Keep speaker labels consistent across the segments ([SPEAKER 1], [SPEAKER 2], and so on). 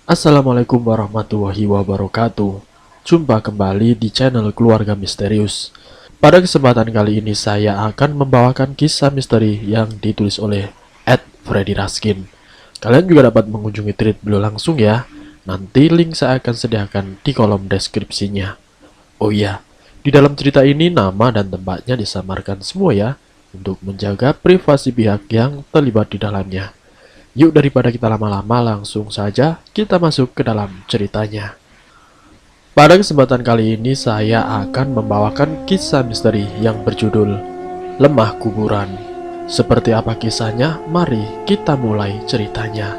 [SPEAKER 1] Assalamualaikum warahmatullahi wabarakatuh. Jumpa kembali di channel Keluarga Misterius. Pada kesempatan kali ini saya akan membawakan kisah misteri yang ditulis oleh Freddy Raskin. Kalian juga dapat mengunjungi tweet beliau langsung ya. Nanti link saya akan sediakan di kolom deskripsinya. Oh iya, di dalam cerita ini nama dan tempatnya disamarkan semua ya, untuk menjaga privasi pihak yang terlibat di dalamnya. Yuk daripada kita lama-lama langsung saja kita masuk ke dalam ceritanya. Pada kesempatan kali ini saya akan membawakan kisah misteri yang berjudul Lemah Kuburan. Seperti apa kisahnya? Mari kita mulai ceritanya.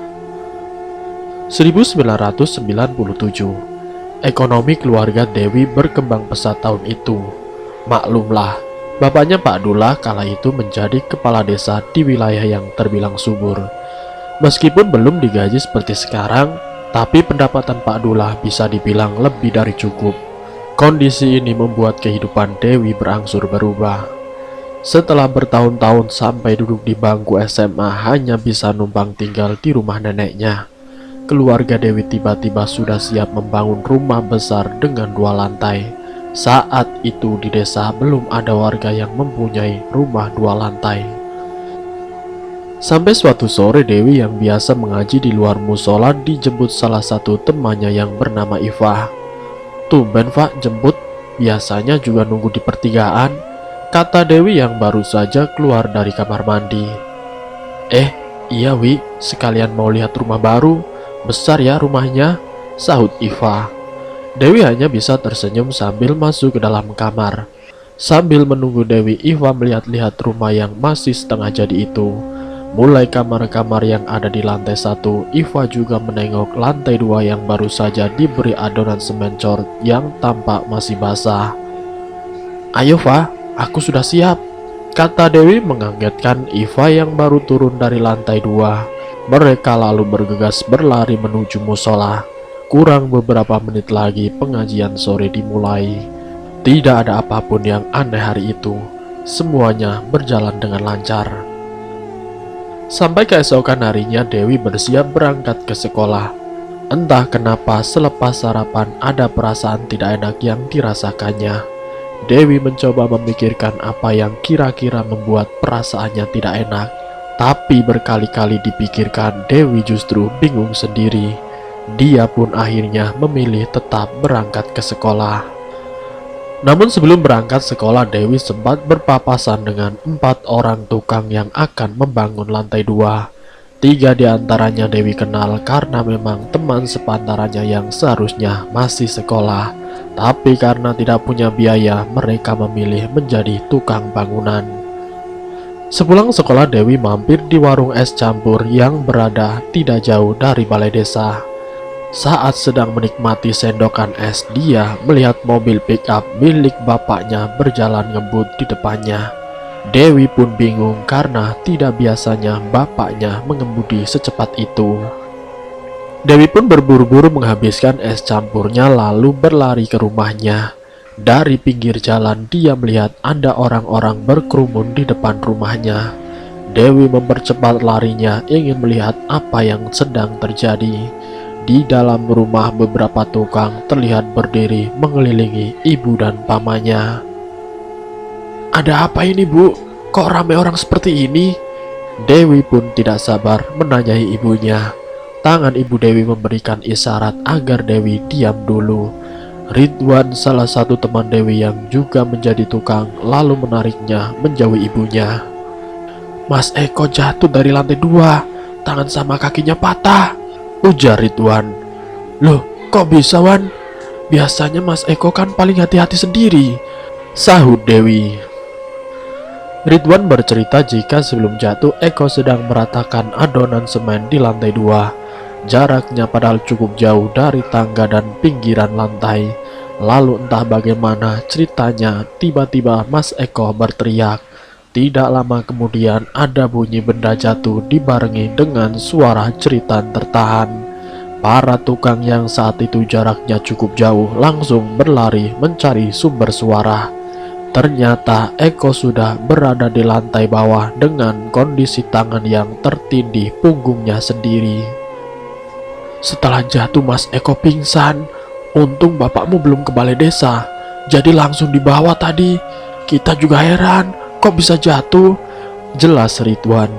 [SPEAKER 1] 1997, ekonomi keluarga Dewi berkembang pesat tahun itu. Maklumlah, bapaknya Pak Dullah kala itu menjadi kepala desa di wilayah yang terbilang subur. Meskipun belum digaji seperti sekarang, tapi pendapatan Pak Dullah bisa dibilang lebih dari cukup. Kondisi ini membuat kehidupan Dewi berangsur berubah. Setelah bertahun-tahun sampai duduk di bangku SMA hanya bisa numpang tinggal di rumah neneknya, keluarga Dewi tiba-tiba sudah siap membangun rumah besar dengan 2 lantai. Saat itu di desa belum ada warga yang mempunyai rumah 2 lantai. Sampai suatu sore Dewi yang biasa mengaji di luar musola dijemput salah satu temannya yang bernama Iva. "Tumben Pak jemput, biasanya juga nunggu di pertigaan," kata Dewi yang baru saja keluar dari kamar mandi. Iya Wi, sekalian mau lihat rumah baru, besar ya rumahnya," sahut Iva. Dewi hanya bisa tersenyum sambil masuk ke dalam kamar. Sambil menunggu Dewi, Iva melihat-lihat rumah yang masih setengah jadi itu. Mulai kamar-kamar yang ada di lantai 1, Iva juga menengok lantai 2 yang baru saja diberi adonan semen cor yang tampak masih basah. "Ayo Va, aku sudah siap," kata Dewi mengagetkan Iva yang baru turun dari lantai 2. Mereka lalu bergegas berlari menuju musola. Kurang beberapa menit lagi pengajian sore dimulai. Tidak ada apapun yang aneh hari itu. Semuanya berjalan dengan lancar. Sampai keesokan harinya Dewi bersiap berangkat ke sekolah. Entah kenapa selepas sarapan ada perasaan tidak enak yang dirasakannya. Dewi mencoba memikirkan apa yang kira-kira membuat perasaannya tidak enak. Tapi berkali-kali dipikirkan, Dewi justru bingung sendiri. Dia pun akhirnya memilih tetap berangkat ke sekolah. Namun sebelum berangkat sekolah, Dewi sempat berpapasan dengan 4 orang tukang yang akan membangun lantai 2. 3 diantaranya Dewi kenal karena memang teman sepantarannya yang seharusnya masih sekolah. Tapi karena tidak punya biaya, mereka memilih menjadi tukang bangunan. Sepulang sekolah, Dewi mampir di warung es campur yang berada tidak jauh dari balai desa. Saat sedang menikmati sendokan es, dia melihat mobil pick-up milik bapaknya berjalan ngebut di depannya. Dewi pun bingung karena tidak biasanya bapaknya mengemudi secepat itu. Dewi pun berburu-buru menghabiskan es campurnya lalu berlari ke rumahnya. Dari pinggir jalan dia melihat ada orang-orang berkerumun di depan rumahnya. Dewi mempercepat larinya ingin melihat apa yang sedang terjadi. Di dalam rumah beberapa tukang terlihat berdiri mengelilingi ibu dan pamannya. "Ada apa ini Bu? Kok ramai orang seperti ini?" Dewi pun tidak sabar menanyai ibunya. Tangan ibu Dewi memberikan isyarat agar Dewi diam dulu. Ridwan, salah satu teman Dewi yang juga menjadi tukang, lalu menariknya menjauhi ibunya. "Mas Eko jatuh dari lantai 2, tangan sama kakinya patah," ujar Ridwan. "Loh, kok bisa Wan? Biasanya Mas Eko kan paling hati-hati sendiri," sahut Dewi. Ridwan bercerita jika sebelum jatuh Eko sedang meratakan adonan semen di lantai 2. Jaraknya padahal cukup jauh dari tangga dan pinggiran lantai. Lalu entah bagaimana ceritanya, tiba-tiba Mas Eko berteriak. Tidak lama kemudian ada bunyi benda jatuh dibarengi dengan suara jeritan tertahan. Para tukang yang saat itu jaraknya cukup jauh langsung berlari mencari sumber suara. Ternyata Eko sudah berada di lantai bawah dengan kondisi tangan yang tertindih punggungnya sendiri. Setelah jatuh Mas Eko pingsan. Untung bapakmu belum ke balai desa, jadi langsung dibawa tadi. Kita juga heran, kok bisa jatuh? Jelas Ridwan.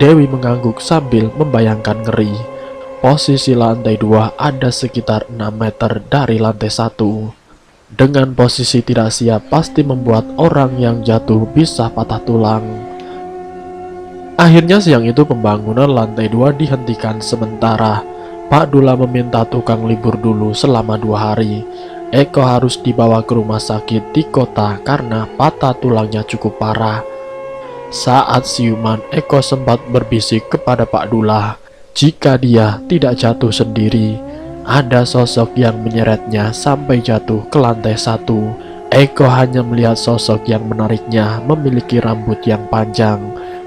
[SPEAKER 1] Dewi mengangguk sambil membayangkan ngeri. Posisi lantai 2 ada sekitar 6 meter dari lantai 1. Dengan posisi tidak siap pasti membuat orang yang jatuh bisa patah tulang. Akhirnya siang itu pembangunan lantai 2 dihentikan sementara. Pak Dula meminta tukang libur dulu selama 2 hari. Eko harus dibawa ke rumah sakit di kota karena patah tulangnya cukup parah. Saat siuman, Eko sempat berbisik kepada Pak Dula jika dia tidak jatuh sendiri. Ada sosok yang menyeretnya sampai jatuh ke lantai 1. Eko hanya melihat sosok yang menariknya memiliki rambut yang panjang.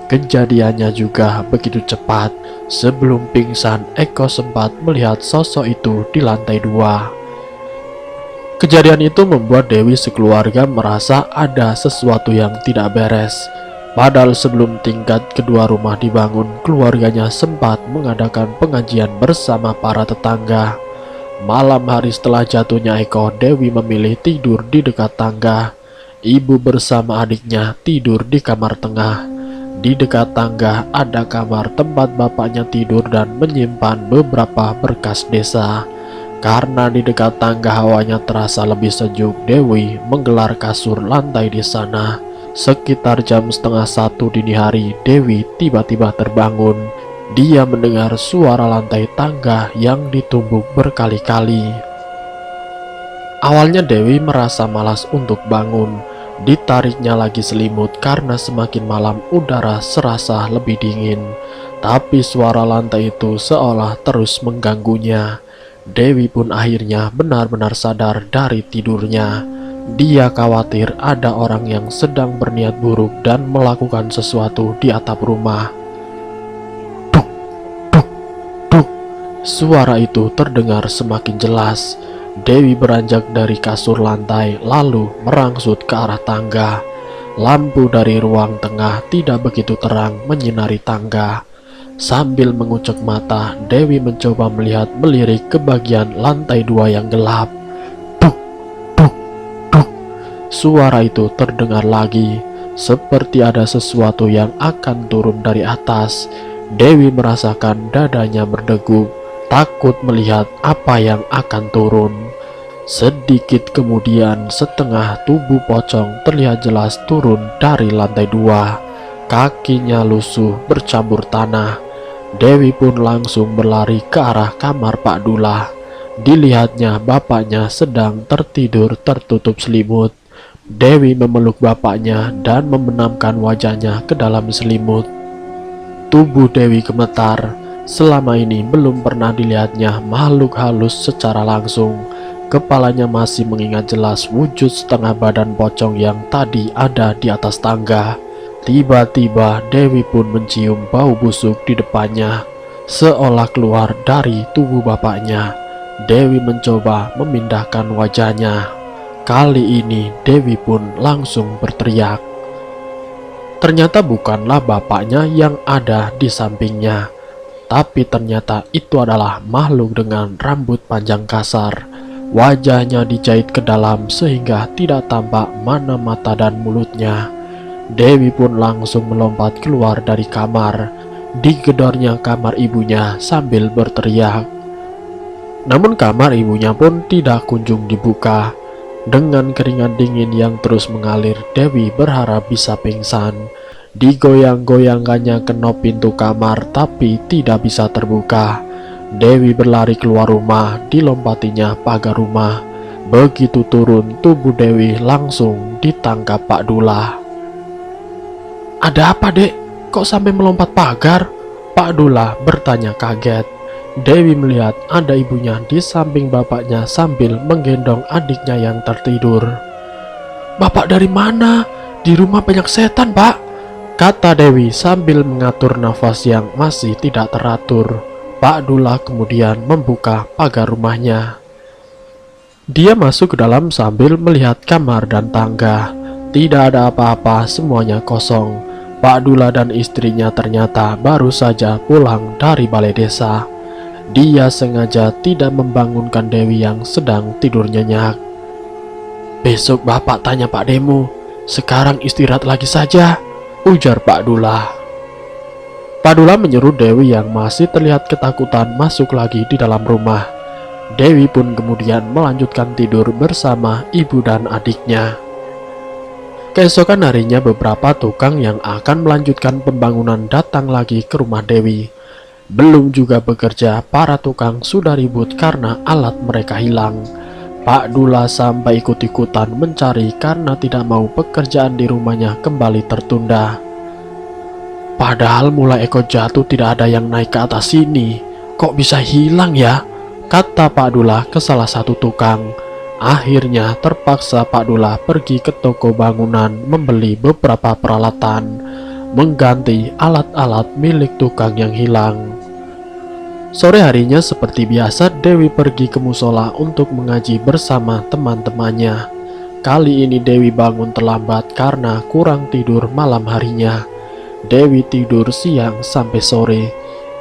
[SPEAKER 1] Kejadiannya juga begitu cepat. Sebelum pingsan, Eko sempat melihat sosok itu di lantai 2. Kejadian itu membuat Dewi sekeluarga merasa ada sesuatu yang tidak beres. Padahal sebelum tingkat kedua rumah dibangun, keluarganya sempat mengadakan pengajian bersama para tetangga. Malam hari setelah jatuhnya Eko, Dewi memilih tidur di dekat tangga. Ibu bersama adiknya tidur di kamar tengah. Di dekat tangga ada kamar tempat bapaknya tidur dan menyimpan beberapa berkas desa. Karena di dekat tangga hawanya terasa lebih sejuk, Dewi menggelar kasur lantai di sana. Sekitar jam setengah 1 dini hari, Dewi tiba-tiba terbangun. Dia mendengar suara lantai tangga yang ditumbuk berkali-kali. Awalnya Dewi merasa malas untuk bangun. Ditariknya lagi selimut karena semakin malam udara serasa lebih dingin. Tapi suara lantai itu seolah terus mengganggunya. Dewi pun akhirnya benar-benar sadar dari tidurnya. Dia khawatir ada orang yang sedang berniat buruk dan melakukan sesuatu di atap rumah. Duk, duk, duk. Suara itu terdengar semakin jelas. Dewi beranjak dari kasur lantai lalu merangsut ke arah tangga. Lampu dari ruang tengah tidak begitu terang menyinari tangga. Sambil mengucek mata, Dewi mencoba melirik ke bagian lantai 2 yang gelap. Duk, duk, duk. Suara itu terdengar lagi, seperti ada sesuatu yang akan turun dari atas. Dewi merasakan dadanya berdegup, takut melihat apa yang akan turun. Sedikit kemudian, setengah tubuh pocong terlihat jelas turun dari lantai 2. Kakinya lusuh bercampur tanah. Dewi pun langsung berlari ke arah kamar Pak Dula. Dilihatnya bapaknya sedang tertidur tertutup selimut. Dewi memeluk bapaknya dan membenamkan wajahnya ke dalam selimut. Tubuh Dewi gemetar. Selama ini belum pernah dilihatnya makhluk halus secara langsung. Kepalanya masih mengingat jelas wujud setengah badan pocong yang tadi ada di atas tangga. Tiba-tiba Dewi pun mencium bau busuk di depannya, seolah keluar dari tubuh bapaknya. Dewi mencoba memindahkan wajahnya. Kali ini Dewi pun langsung berteriak. Ternyata bukanlah bapaknya yang ada di sampingnya, tapi ternyata itu adalah makhluk dengan rambut panjang kasar. Wajahnya dijahit ke dalam sehingga tidak tampak mana mata dan mulutnya. Dewi pun langsung melompat keluar dari kamar. Digedornya kamar ibunya sambil berteriak. Namun kamar ibunya pun tidak kunjung dibuka. Dengan keringat dingin yang terus mengalir, Dewi berharap bisa pingsan. Digoyang-goyangkannya kenop pintu kamar tapi tidak bisa terbuka. Dewi berlari keluar rumah, dilompatinya pagar rumah. Begitu turun, tubuh Dewi langsung ditangkap Pak Dula. Ada apa, Dek? Kok sampai melompat pagar? Pak Dula bertanya kaget. Dewi melihat ada ibunya di samping bapaknya sambil menggendong adiknya yang tertidur. Bapak dari mana? Di rumah banyak setan, Pak, kata Dewi sambil mengatur nafas yang masih tidak teratur. Pak Dula kemudian membuka pagar rumahnya. Dia masuk ke dalam sambil melihat kamar dan tangga. Tidak ada apa-apa, semuanya kosong. Pak Dula dan istrinya ternyata baru saja pulang dari balai desa. Dia sengaja tidak membangunkan Dewi yang sedang tidur nyenyak. "Besok Bapak tanya Pak Demo, sekarang istirahat lagi saja," ujar Pak Dullah. Pak Dullah menyuruh Dewi yang masih terlihat ketakutan masuk lagi di dalam rumah. Dewi pun kemudian melanjutkan tidur bersama ibu dan adiknya. Keesokan harinya beberapa tukang yang akan melanjutkan pembangunan datang lagi ke rumah Dewi. Belum juga bekerja, para tukang sudah ribut karena alat mereka hilang. Pak Dullah sampai ikut-ikutan mencari karena tidak mau pekerjaan di rumahnya kembali tertunda. "Padahal mulai Eko jatuh tidak ada yang naik ke atas sini, kok bisa hilang ya?" kata Pak Dullah ke salah satu tukang. Akhirnya terpaksa Pak Dullah pergi ke toko bangunan membeli beberapa peralatan, mengganti alat-alat milik tukang yang hilang. Sore harinya seperti biasa Dewi pergi ke musola untuk mengaji bersama teman-temannya. Kali ini Dewi bangun terlambat karena kurang tidur malam harinya. Dewi tidur siang sampai sore.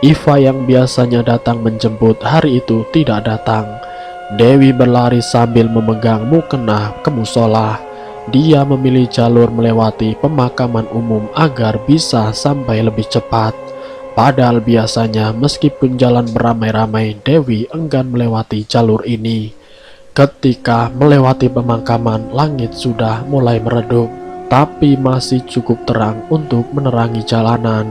[SPEAKER 1] Iva yang biasanya datang menjemput hari itu tidak datang. Dewi berlari sambil memegang mukena ke musola. Dia memilih jalur melewati pemakaman umum agar bisa sampai lebih cepat. Padahal biasanya meskipun jalan beramai-ramai, Dewi enggan melewati jalur ini. Ketika melewati pemakaman, langit sudah mulai meredup, tapi masih cukup terang untuk menerangi jalanan.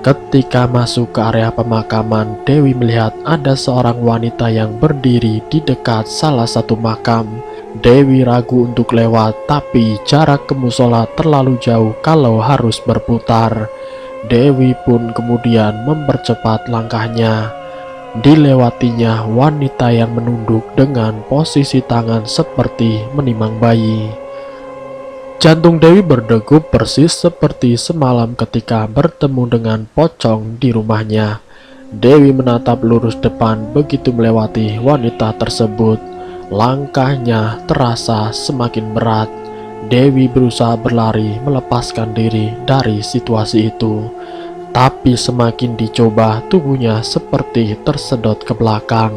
[SPEAKER 1] Ketika masuk ke area pemakaman, Dewi melihat ada seorang wanita yang berdiri di dekat salah satu makam. Dewi ragu untuk lewat, tapi jarak ke musola terlalu jauh kalau harus berputar. Dewi pun kemudian mempercepat langkahnya. Dilewatinya wanita yang menunduk dengan posisi tangan seperti menimang bayi. Jantung Dewi berdegup persis seperti semalam ketika bertemu dengan pocong di rumahnya. Dewi menatap lurus depan begitu melewati wanita tersebut. Langkahnya terasa semakin berat. Dewi berusaha berlari melepaskan diri dari situasi itu. Tapi semakin dicoba, tubuhnya seperti tersedot ke belakang.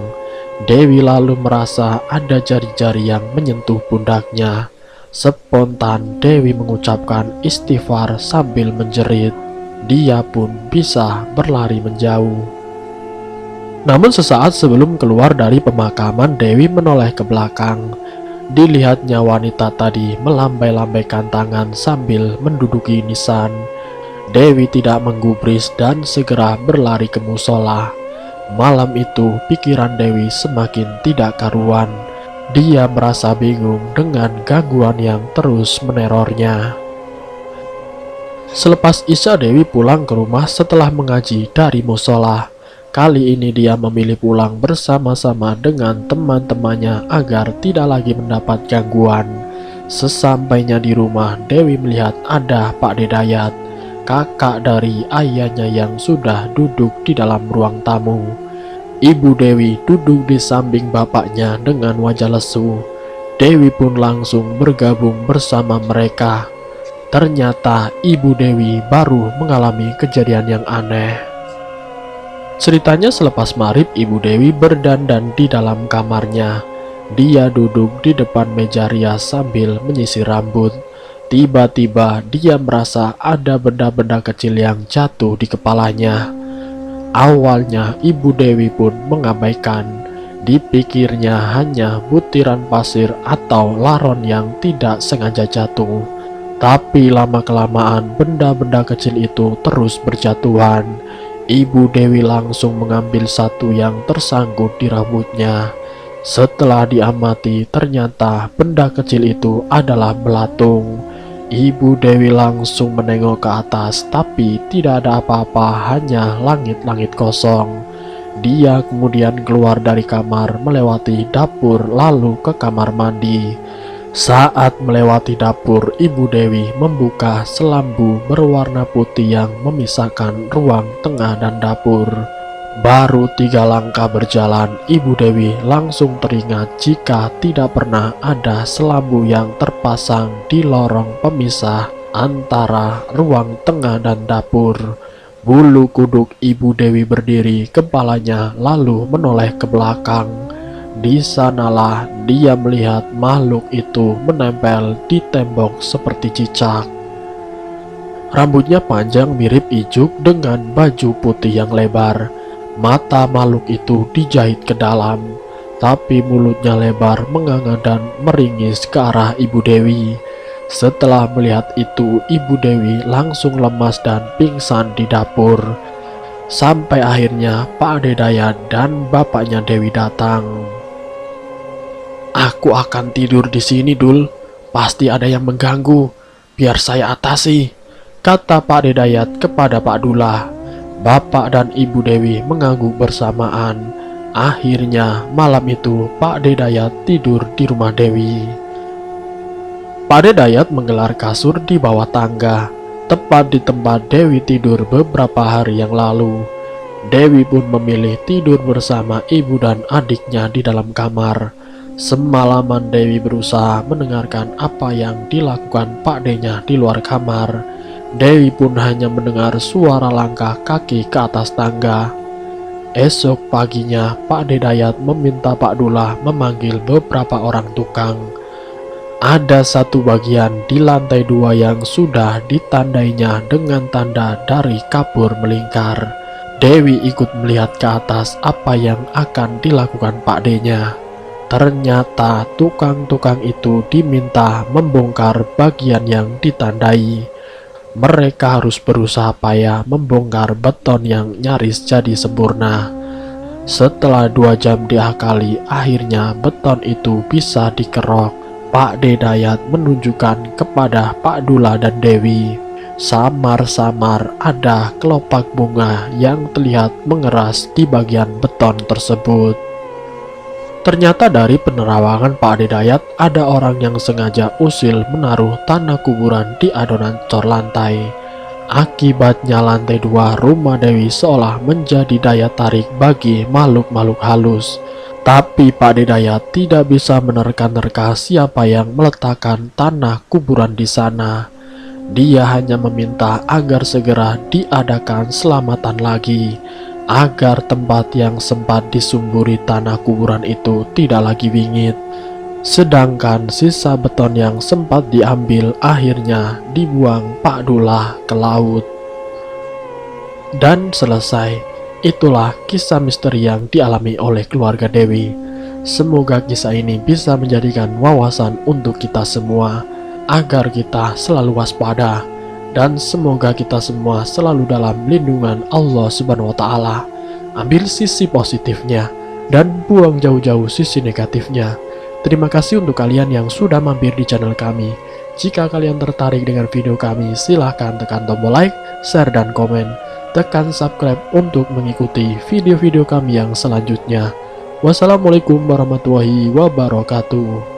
[SPEAKER 1] Dewi lalu merasa ada jari-jari yang menyentuh pundaknya. Spontan Dewi mengucapkan istighfar sambil menjerit. Dia pun bisa berlari menjauh. Namun sesaat sebelum keluar dari pemakaman, Dewi menoleh ke belakang. Dilihatnya wanita tadi melambai-lambaikan tangan sambil menduduki nisan. Dewi tidak menggubris dan segera berlari ke musola. Malam itu pikiran Dewi semakin tidak karuan. Dia merasa bingung dengan gangguan yang terus menerornya. Selepas Isya, Dewi pulang ke rumah setelah mengaji dari musola. Kali ini dia memilih pulang bersama-sama dengan teman-temannya agar tidak lagi mendapat gangguan. Sesampainya di rumah, Dewi melihat ada Pak Dedayat, kakak dari ayahnya yang sudah duduk di dalam ruang tamu. Ibu Dewi duduk di samping bapaknya dengan wajah lesu. Dewi pun langsung bergabung bersama mereka. Ternyata Ibu Dewi baru mengalami kejadian yang aneh. Ceritanya selepas maghrib, Ibu Dewi berdandan di dalam kamarnya. Dia duduk di depan meja rias sambil menyisir rambut. Tiba-tiba dia merasa ada benda-benda kecil yang jatuh di kepalanya. Awalnya Ibu Dewi pun mengabaikan. Dipikirnya hanya butiran pasir atau laron yang tidak sengaja jatuh. Tapi lama-kelamaan benda-benda kecil itu terus berjatuhan. Ibu Dewi langsung mengambil satu yang tersangkut di rambutnya. Setelah diamati, ternyata benda kecil itu adalah belatung. Ibu Dewi langsung menengok ke atas, tapi tidak ada apa-apa, hanya langit-langit kosong. Dia kemudian keluar dari kamar, melewati dapur, lalu ke kamar mandi. Saat melewati dapur, Ibu Dewi membuka selambu berwarna putih yang memisahkan ruang tengah dan dapur. Baru 3 langkah berjalan, Ibu Dewi langsung teringat jika tidak pernah ada selambu yang terpasang di lorong pemisah antara ruang tengah dan dapur. Bulu kuduk Ibu Dewi berdiri, kepalanya lalu menoleh ke belakang. Di sanalah dia melihat makhluk itu menempel di tembok seperti cicak. Rambutnya panjang mirip ijuk dengan baju putih yang lebar. Mata makhluk itu dijahit ke dalam, tapi mulutnya lebar, menganga dan meringis ke arah Ibu Dewi. Setelah melihat itu, Ibu Dewi langsung lemas dan pingsan di dapur. Sampai akhirnya Pak Ade Dayat dan bapaknya Dewi datang. "Aku akan tidur di sini, Dul. Pasti ada yang mengganggu. Biar saya atasi," kata Pak Ade Dayat kepada Pak Dullah. Bapak dan Ibu Dewi mengangguk bersamaan. Akhirnya malam itu Pak Ade Dayat tidur di rumah Dewi. Pak Ade Dayat menggelar kasur di bawah tangga, tepat di tempat Dewi tidur beberapa hari yang lalu. Dewi pun memilih tidur bersama ibu dan adiknya di dalam kamar. Semalaman Dewi berusaha mendengarkan apa yang dilakukan Pak D-nya di luar kamar. Dewi pun hanya mendengar suara langkah kaki ke atas tangga. Esok paginya Pak D Dayat meminta Pak Dullah memanggil beberapa orang tukang. Ada satu bagian di lantai 2 yang sudah ditandainya dengan tanda dari kapur melingkar. Dewi ikut melihat ke atas apa yang akan dilakukan Pak D-nya. Ternyata tukang-tukang itu diminta membongkar bagian yang ditandai. Mereka harus berusaha payah membongkar beton yang nyaris jadi sempurna. Setelah 2 jam diakali, akhirnya beton itu bisa dikerok. Pak D Dayat menunjukkan kepada Pak Dullah dan Dewi. Samar-samar ada kelopak bunga yang terlihat mengeras di bagian beton tersebut. Ternyata dari penerawangan Pak Ade Dayat, ada orang yang sengaja usil menaruh tanah kuburan di adonan cor lantai. Akibatnya lantai 2 rumah Dewi seolah menjadi daya tarik bagi makhluk-makhluk halus. Tapi Pak Ade Dayat tidak bisa menerka-nerka siapa yang meletakkan tanah kuburan di sana. Dia hanya meminta agar segera diadakan selamatan lagi, agar tempat yang sempat disumburi tanah kuburan itu tidak lagi bingit. Sedangkan sisa beton yang sempat diambil akhirnya dibuang Pak Dullah ke laut. Dan selesai. Itulah kisah misteri yang dialami oleh keluarga Dewi. Semoga kisah ini bisa menjadikan wawasan untuk kita semua, agar kita selalu waspada, dan semoga kita semua selalu dalam lindungan Allah Subhanahu wa Ta'ala. Ambil sisi positifnya dan buang jauh-jauh sisi negatifnya. Terima kasih untuk kalian yang sudah mampir di channel kami. Jika kalian tertarik dengan video kami, silahkan tekan tombol like, share, dan komen. Tekan subscribe untuk mengikuti video-video kami yang selanjutnya. Wassalamualaikum warahmatullahi wabarakatuh.